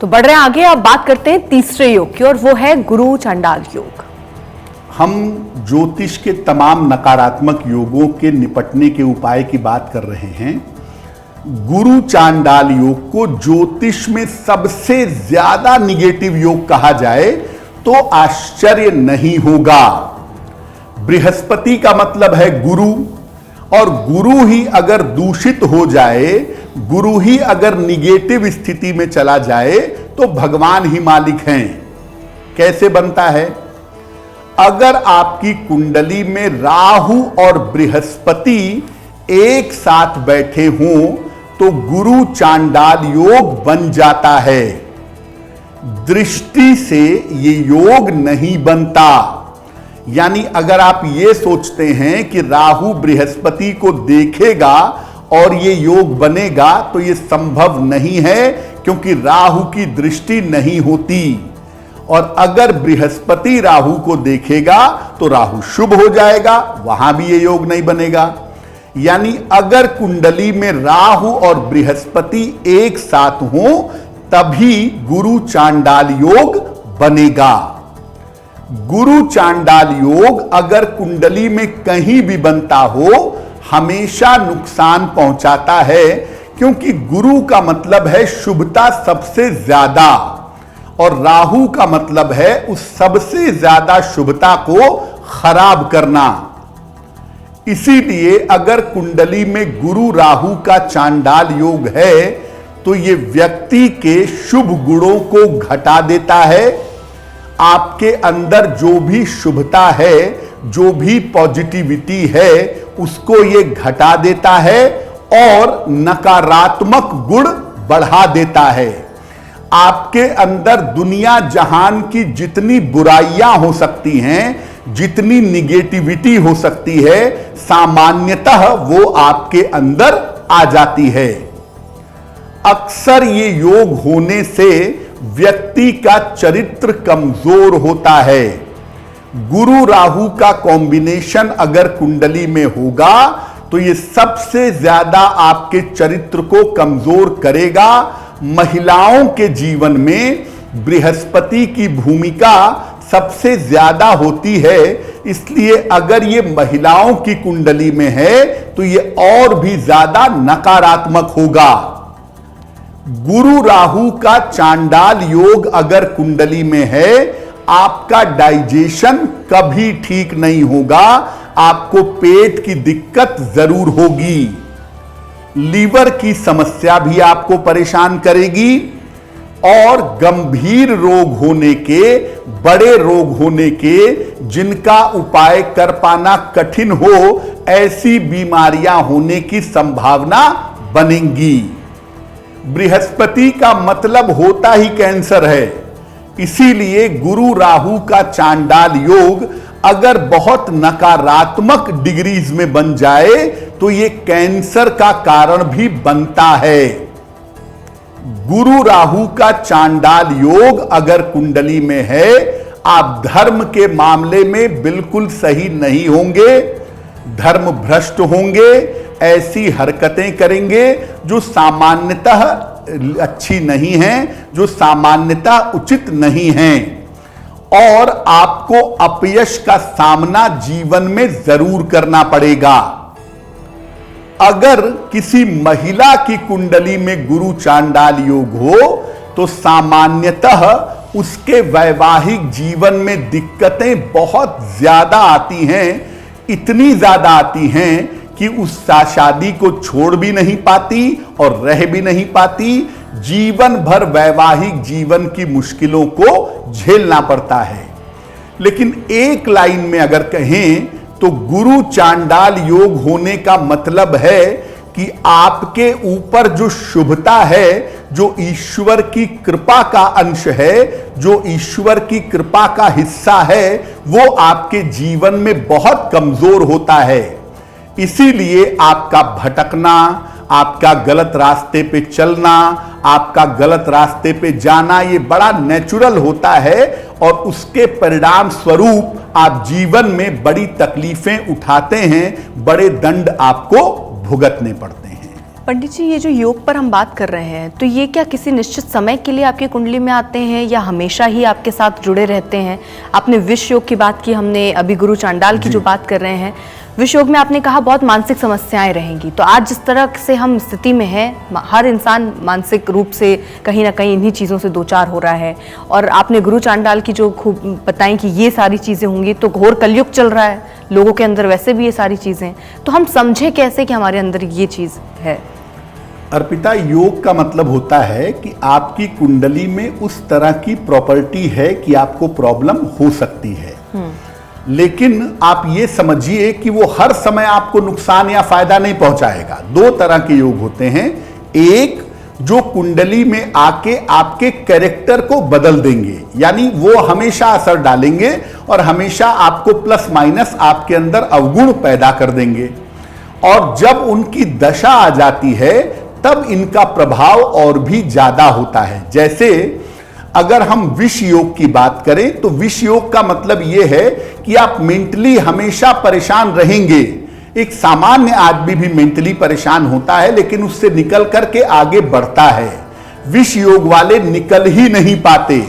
तो बढ़ रहे हैं आगे, अब बात करते हैं तीसरे योग की और वो है गुरु चांडाल योग। हम ज्योतिष के तमाम नकारात्मक योगों के निपटने के उपाय की बात कर रहे हैं। गुरु चांडाल योग को ज्योतिष में सबसे ज्यादा निगेटिव योग कहा जाए तो आश्चर्य नहीं होगा। बृहस्पति का मतलब है गुरु, और गुरु ही अगर दूषित हो जाए, गुरु ही अगर निगेटिव स्थिति में चला जाए तो भगवान ही मालिक हैं। कैसे बनता है? अगर आपकी कुंडली में राहु और बृहस्पति एक साथ बैठे हों तो गुरु चांडाल योग बन जाता है। दृष्टि से ये योग नहीं बनता। यानी अगर आप ये सोचते हैं कि राहु बृहस्पति को देखेगा और ये योग बनेगा तो ये संभव नहीं है, क्योंकि राहु की दृष्टि नहीं होती। और अगर बृहस्पति राहु को देखेगा तो राहु शुभ हो जाएगा, वहां भी ये योग नहीं बनेगा। यानी अगर कुंडली में राहु और बृहस्पति एक साथ हो तभी गुरु चांडाल योग बनेगा। गुरु चांडाल योग अगर कुंडली में कहीं भी बनता हो हमेशा नुकसान पहुंचाता है, क्योंकि गुरु का मतलब है शुभता सबसे ज्यादा और राहु का मतलब है उस सबसे ज्यादा शुभता को खराब करना। इसीलिए अगर कुंडली में गुरु राहु का चांडाल योग है तो यह व्यक्ति के शुभ गुणों को घटा देता है। आपके अंदर जो भी शुभता है, जो भी पॉजिटिविटी है, उसको ये घटा देता है और नकारात्मक गुण बढ़ा देता है। आपके अंदर दुनिया जहान की जितनी बुराइयां हो सकती हैं, जितनी निगेटिविटी हो सकती है, सामान्यतः वो आपके अंदर आ जाती है। अक्सर ये योग होने से व्यक्ति का चरित्र कमजोर होता है। गुरु राहु का कॉम्बिनेशन अगर कुंडली में होगा तो ये सबसे ज्यादा आपके चरित्र को कमजोर करेगा। महिलाओं के जीवन में बृहस्पति की भूमिका सबसे ज्यादा होती है, इसलिए अगर ये महिलाओं की कुंडली में है तो ये और भी ज्यादा नकारात्मक होगा। गुरु राहु का चांडाल योग अगर कुंडली में है, आपका डाइजेशन कभी ठीक नहीं होगा, आपको पेट की दिक्कत जरूर होगी। लीवर की समस्या भी आपको परेशान करेगी और गंभीर रोग होने के, बड़े रोग होने के, जिनका उपाय कर पाना कठिन हो, ऐसी बीमारियां होने की संभावना बनेंगी। बृहस्पति का मतलब होता ही कैंसर है, इसीलिए गुरु राहु का चांडाल योग अगर बहुत नकारात्मक डिग्रीज में बन जाए तो यह कैंसर का कारण भी बनता है। गुरु राहु का चांडाल योग अगर कुंडली में है, आप धर्म के मामले में बिल्कुल सही नहीं होंगे, धर्म भ्रष्ट होंगे, ऐसी हरकतें करेंगे जो सामान्यतः अच्छी नहीं हैं, जो सामान्यतः उचित नहीं हैं, और आपको अपयश का सामना जीवन में जरूर करना पड़ेगा। अगर किसी महिला की कुंडली में गुरु चांडाल योग हो तो सामान्यतः उसके वैवाहिक जीवन में दिक्कतें बहुत ज्यादा आती हैं, इतनी ज्यादा आती हैं कि उस शादी को छोड़ भी नहीं पाती और रह भी नहीं पाती। जीवन भर वैवाहिक जीवन की मुश्किलों को झेलना पड़ता है। लेकिन एक लाइन में अगर कहें तो गुरु चांडाल योग होने का मतलब है कि आपके ऊपर जो शुभता है, जो ईश्वर की कृपा का अंश है, जो ईश्वर की कृपा का हिस्सा है, वो आपके जीवन में बहुत कमजोर होता है। इसीलिए आपका भटकना, आपका गलत रास्ते पे चलना, आपका गलत रास्ते पे जाना, ये बड़ा नेचुरल होता है और उसके परिणाम स्वरूप आप जीवन में बड़ी तकलीफें उठाते हैं, बड़े दंड आपको भुगतने पड़ते हैं। पंडित जी, ये जो योग पर हम बात कर रहे हैं, तो ये क्या किसी निश्चित समय के लिए आपकी कुंडली में आते हैं या हमेशा ही आपके साथ जुड़े रहते हैं? आपने विष योग की बात की, हमने अभी गुरु चांडाल की जो बात कर रहे हैं, विष योग में आपने कहा बहुत मानसिक समस्याएं रहेंगी। तो आज जिस तरह से हम स्थिति में हैं, हर इंसान मानसिक रूप से कहीं ना कहीं इन्हीं चीज़ों से दो चार हो रहा है, और आपने गुरु चांडाल की जो खूब बताई कि ये सारी चीज़ें होंगी, तो घोर कलयुग चल रहा है, लोगों के अंदर वैसे भी ये सारी चीज़ें, तो हम समझे कैसे कि हमारे अंदर ये चीज़ है? अर्पिता, योग का मतलब होता है कि आपकी कुंडली में उस तरह की प्रॉपर्टी है कि आपको प्रॉब्लम हो सकती है, लेकिन आप ये समझिए कि वो हर समय आपको नुकसान या फायदा नहीं पहुंचाएगा। दो तरह के योग होते हैं, एक जो कुंडली में आके आपके कैरेक्टर को बदल देंगे, यानी वो हमेशा असर डालेंगे और हमेशा आपको प्लस माइनस आपके अंदर अवगुण पैदा कर देंगे, और जब उनकी दशा आ जाती है तब इनका प्रभाव और भी ज्यादा होता है। जैसे अगर हम विष योग की बात करें तो विष योग का मतलब यह है कि आप मेंटली हमेशा परेशान रहेंगे। एक सामान्य आदमी भी मेंटली परेशान होता है, लेकिन उससे निकल करके आगे बढ़ता है। विष योग वाले निकल ही नहीं पाते,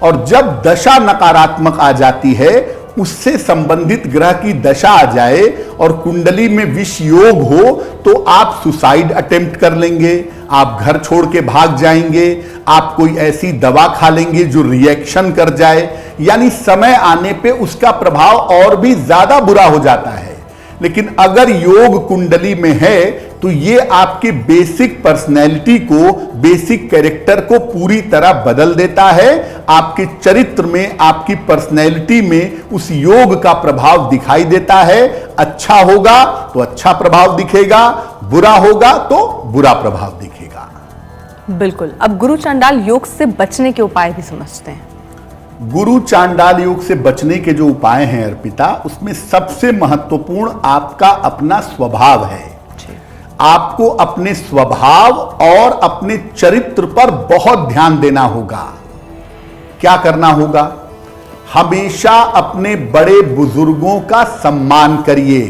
और जब दशा नकारात्मक आ जाती है, उससे संबंधित ग्रह की दशा आ जाए और कुंडली में विष योग हो, तो आप सुसाइड अटेम्प्ट कर लेंगे, आप घर छोड़ के भाग जाएंगे, आप कोई ऐसी दवा खा लेंगे जो रिएक्शन कर जाए, यानी समय आने पे उसका प्रभाव और भी ज्यादा बुरा हो जाता है। लेकिन अगर योग कुंडली में है तो ये आपकी बेसिक पर्सनैलिटी को, बेसिक कैरेक्टर को पूरी तरह बदल देता है। आपके चरित्र में, आपकी पर्सनैलिटी में उस योग का प्रभाव दिखाई देता है। अच्छा होगा तो अच्छा प्रभाव दिखेगा, बुरा होगा तो बुरा प्रभाव दिखेगा। बिल्कुल। अब गुरु चांडाल योग से बचने के उपाय भी समझते हैं। गुरु चांडाल योग से बचने के जो उपाय हैं अर्पिता, उसमें सबसे महत्वपूर्ण आपका अपना स्वभाव है। आपको अपने स्वभाव और अपने चरित्र पर बहुत ध्यान देना होगा। क्या करना होगा? हमेशा अपने बड़े बुजुर्गों का सम्मान करिए।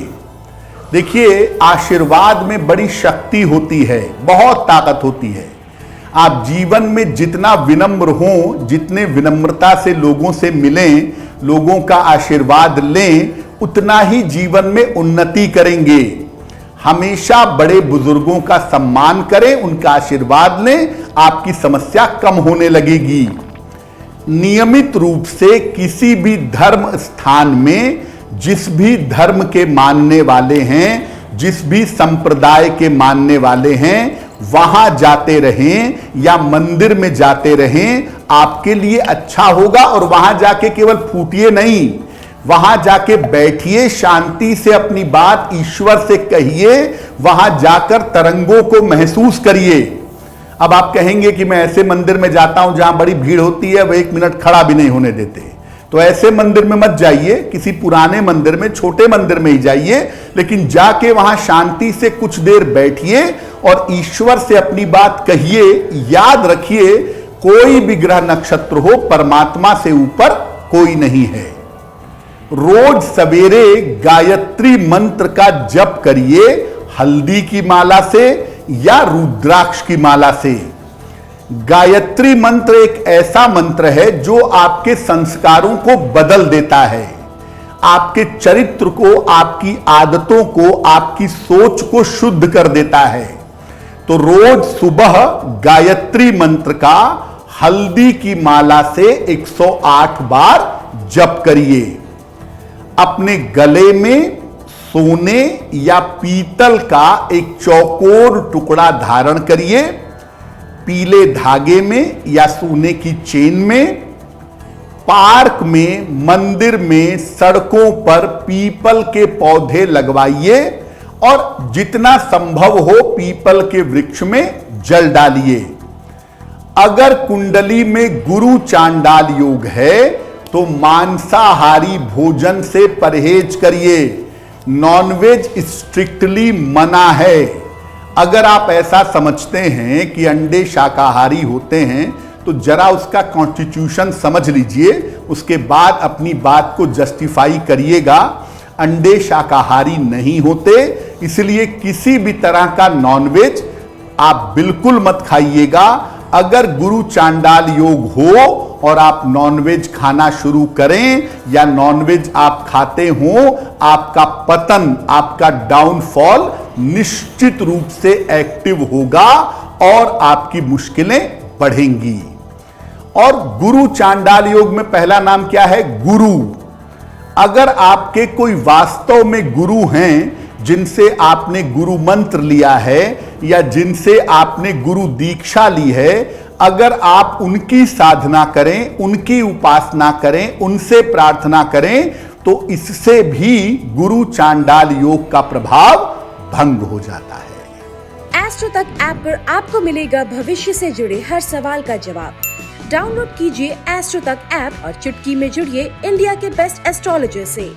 देखिए, आशीर्वाद में बड़ी शक्ति होती है, बहुत ताकत होती है। आप जीवन में जितना विनम्र हो, जितने विनम्रता से लोगों से मिलें, लोगों का आशीर्वाद लें, उतना ही जीवन में उन्नति करेंगे। हमेशा बड़े बुजुर्गों का सम्मान करें, उनका आशीर्वाद लें, आपकी समस्या कम होने लगेगी। नियमित रूप से किसी भी धर्म स्थान में जिस भी धर्म के मानने वाले हैं, जिस भी संप्रदाय के मानने वाले हैं, वहां जाते रहें या मंदिर में जाते रहें, आपके लिए अच्छा होगा। और वहां जाके केवल फूटिए नहीं, वहां जाके बैठिए, शांति से अपनी बात ईश्वर से कहिए, वहां जाकर तरंगों को महसूस करिए। अब आप कहेंगे कि मैं ऐसे मंदिर में जाता हूं जहां बड़ी भीड़ होती है, वह 1 मिनट खड़ा भी नहीं होने देते, तो ऐसे मंदिर में मत जाइए। किसी पुराने मंदिर में, छोटे मंदिर में ही जाइए, लेकिन जाके वहां शांति से कुछ देर बैठिए और ईश्वर से अपनी बात कहिए। याद रखिए, कोई भी ग्रह नक्षत्र हो, परमात्मा से ऊपर कोई नहीं है। रोज सवेरे गायत्री मंत्र का जप करिए, हल्दी की माला से या रुद्राक्ष की माला से। गायत्री मंत्र एक ऐसा मंत्र है जो आपके संस्कारों को बदल देता है, आपके चरित्र को, आपकी आदतों को, आपकी सोच को शुद्ध कर देता है। तो रोज सुबह गायत्री मंत्र का हल्दी की माला से 108 बार जप करिए। अपने गले में सोने या पीतल का एक चौकोर टुकड़ा धारण करिए। पीले धागे में या सोने की चेन में, पार्क में, मंदिर में, सड़कों पर पीपल के पौधे लगवाइए और जितना संभव हो पीपल के वृक्ष में जल डालिए। अगर कुंडली में गुरु चांडाल योग है तो मांसाहारी भोजन से परहेज करिए। नॉनवेज स्ट्रिक्टली मना है। अगर आप ऐसा समझते हैं कि अंडे शाकाहारी होते हैं तो जरा उसका कॉन्स्टिट्यूशन समझ लीजिए, उसके बाद अपनी बात को जस्टिफाई करिएगा। अंडे शाकाहारी नहीं होते, इसलिए किसी भी तरह का नॉनवेज आप बिल्कुल मत खाइएगा। अगर गुरु चांडाल योग हो और आप नॉनवेज खाना शुरू करें या नॉनवेज आप खाते हो, आपका पतन, आपका डाउनफॉल निश्चित रूप से एक्टिव होगा और आपकी मुश्किलें बढ़ेंगी। और गुरु चांडाल योग में पहला नाम क्या है? गुरु। अगर आपके कोई वास्तव में गुरु हैं जिनसे आपने गुरु मंत्र लिया है या जिनसे आपने गुरु दीक्षा ली है, अगर आप उनकी साधना करें, उनकी उपासना करें, उनसे प्रार्थना करें, तो इससे भी गुरु चांडाल योग का प्रभाव भंग हो जाता है। एस्ट्रो तक ऐप पर आपको मिलेगा भविष्य से जुड़े हर सवाल का जवाब। डाउनलोड कीजिए एस्ट्रो तक ऐप और चुटकी में जुड़िए इंडिया के बेस्ट एस्ट्रोलॉजर से।